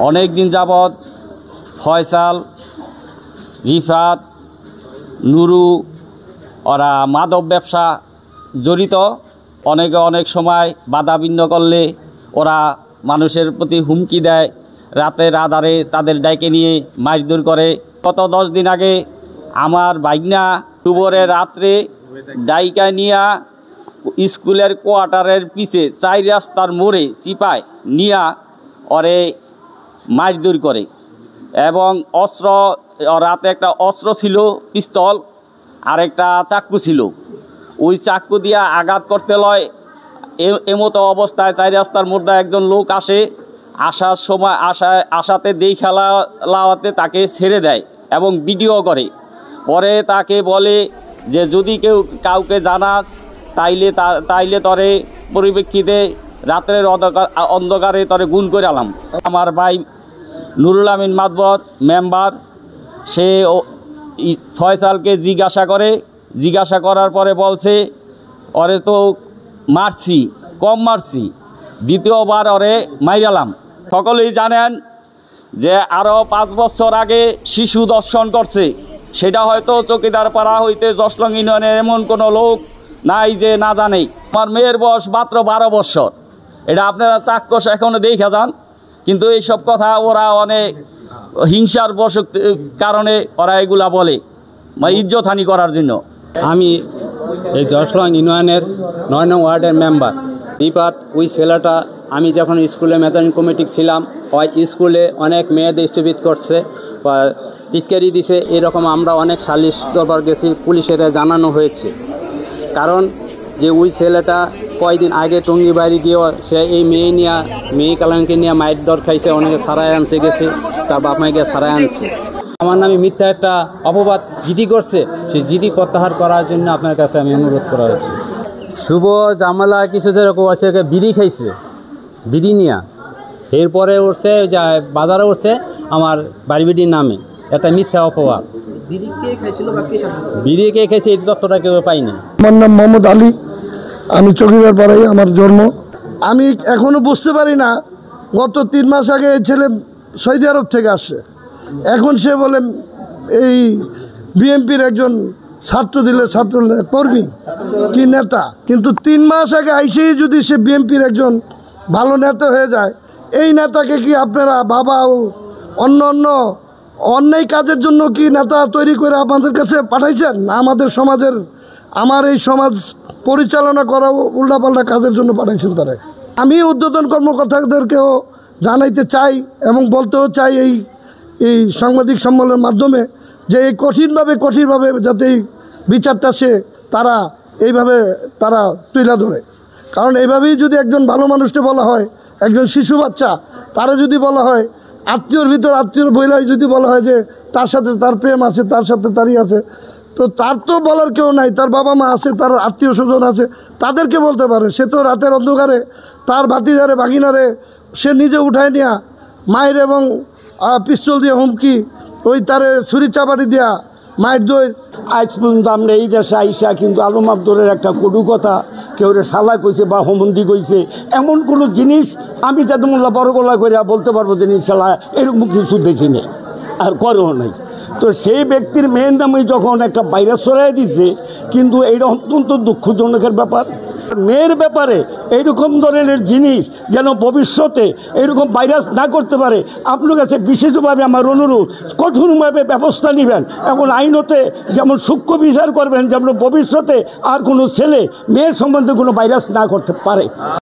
অনেক দিন যাবৎ ফয়সাল, রিফাত, নুরু ওরা মাদক ব্যবসা জড়িত। অনেকে অনেক সময় বাধা বিঘ্ন করলে ওরা মানুষের প্রতি হুমকি দেয়, রাতের আধারে তাদের ডাইকে নিয়ে মারধর করে। গত 10 দিন আগে আমার ভাইগনা দুপুরে রাত্রে ডাইকা নিয়া স্কুলের কোয়ার্টারের পিছে 4 রাস্তার মোড়ে চিপায় নিয়া ওরে মারধর করে এবং অস্ত্র, রাতে একটা অস্ত্র ছিল, পিস্তল, আর একটা চাক্কু ছিল। ওই চাক্কু দিয়া আঘাত করতে লয়। এমতো অবস্থায় 4 রাস্তার মোড়ে একজন লোক আসে, আসার সময় আসাতে দেখা লাওয়াতে তাকে ছেড়ে দেয় এবং ভিডিও করে। পরে তাকে বলে যে যদি কাউকে জানাস তাইলে তরে পরিপ্রেক্ষিতে রাত্রের অন্ধকারে তরে গুণ করে আলাম। আমার ভাই নুরুল আমিন মাতবর মেম্বার, সে ফয়সালকে জিজ্ঞাসা করার পরে বলছে ওরে তো মারছি, কম মারছি, দ্বিতীয়বার ওরে মাইরালাম। সকলেই জানেন যে আরও 5 বছর আগে শিশু দর্শন করছে, সেটা হয়তো চৌকিদার পাড়া হইতে জশলং ইউনিয়নের এমন কোনো লোক নাই যে না জানে। আমার মেয়ের বয়স মাত্র 12 বছর। এটা আপনারা চাক্ষুষ এখনও দেখা যান, কিন্তু এইসব কথা ওরা অনেক হিংসার কারণে ওরা এগুলা বলে, ইজ্জতহানি করার জন্য। আমি এই জশলং ইউনিয়নের 9 নং ওয়ার্ডের মেম্বার রিফাত। ওই ছেলেটা আমি যখন স্কুলে মেজারিং কমিটি ছিলাম, ওই স্কুলে অনেক মেয়েদের স্থগিত করছে বা টিটকারি দিছে, এরকম আমরা অনেক সালিশ দরবার গেছি, পুলিশের জানানো হয়েছে। কারণ যে ওই ছেলেটা কয়েকদিন আগে টঙ্গি বাড়ি গিয়ে সে এই মেয়ে কালামকে নিয়ে মায়ের দর খাইছে, অনেকে সারাই আনতে গেছে, তার বাপ মাকে সারাই আনছে। আমার নামে মিথ্যা একটা অপবাদ জিডি করছে, সেই জিডি প্রত্যাহার করার জন্য আপনার কাছে আমি অনুরোধ করা হয়েছে। শুভ জামালা কিছু যেরকম আছে, বিড়ি খাইছে, বিড়ি নিয়া এরপরে উঠছে বাজারে উঠছে আমার বাড়ির নামে, একটা মিথ্যা অপবাদ। বিড়ি কে খাইছে এই তথ্যটা কেউ পাইনি। আমার নাম মোহাম্মদ আলী, আমি চৌকিদার পাড়াই আমার জন্ম। আমি এখনো বুঝতে পারি না, গত 3 মাস আগে এই ছেলে সৌদি আরব থেকে আসছে, এখন সে বলে এই বিএনপির একজন ছাত্র কর্মী কি নেতা। কিন্তু 3 মাস আগে আইসেই যদি সে বিএনপির একজন ভালো নেতা হয়ে যায়, এই নেতাকে কি আপনারা বাবা ও অন্য অন্যায় কাজের জন্য কি নেতা তৈরি করে আমাদের কাছে পাঠাইছেন? না আমার এই সমাজ পরিচালনা করা উল্টাপাল্টা কাজের জন্য পাঠাইছেন তারা। আমি ঊর্ধ্বতন কর্মকর্তাদেরকেও জানাইতে চাই এবং বলতেও চাই এই সাংবাদিক সম্মেলনের মাধ্যমে যে এই কঠিনভাবে যাতে এই বিচারটা তারা এইভাবে তুলে ধরে। কারণ এইভাবেই যদি একজন ভালো মানুষকে বলা হয়, একজন শিশু বাচ্চা তারা যদি বলা হয়, আত্মীয়র বইলাই যদি বলা হয় যে তার সাথে তার প্রেম আছে, তার সাথে তারই আছে, তো তার তো বলার কেউ নাই, তার বাবা মা আছে, তার আত্মীয় স্বজন আছে, তাদেরকে বলতে পারে। সে তো রাতের অন্ধকারে তার ভাতিজারে ভাগিনারে সে নিজে উঠায় নিয়া মায়ের এবং পিস্তল দিয়ে হুমকি, ওই তারে ছুরি চাপাটি দেওয়া, মায়ের দই। আজ পর্যন্ত আমরা এই দেশে আইসা কিন্তু আলম আব্দুলের একটা কটু কথা কেউ শালা কইছে বা হোমন্দি কইছে, এমন কোনো জিনিস আমি যাদুমুল্লাহ বড় গলা করে বলতে পারবো যে ইনশাল্লাহ এরকম কিছু দেখিনি আর করেও নাই। তো সেই ব্যক্তির মেয়ের নামে যখন একটা ভাইরাস ছড়াই দিছে, কিন্তু এইটা অত্যন্ত দুঃখজনকের ব্যাপার। মেয়ের ব্যাপারে এইরকম ধরনের জিনিস যেন ভবিষ্যতে এরকম ভাইরাস না করতে পারে, আপনার কাছে বিশেষভাবে আমার অনুরোধ, কঠোরভাবে ব্যবস্থা নেবেন। এখন আইনতে যেমন সূক্ষ্ম বিচার করবেন, যেমন ভবিষ্যতে আর কোনো ছেলে মেয়ের সম্বন্ধে কোনো ভাইরাস না করতে পারে।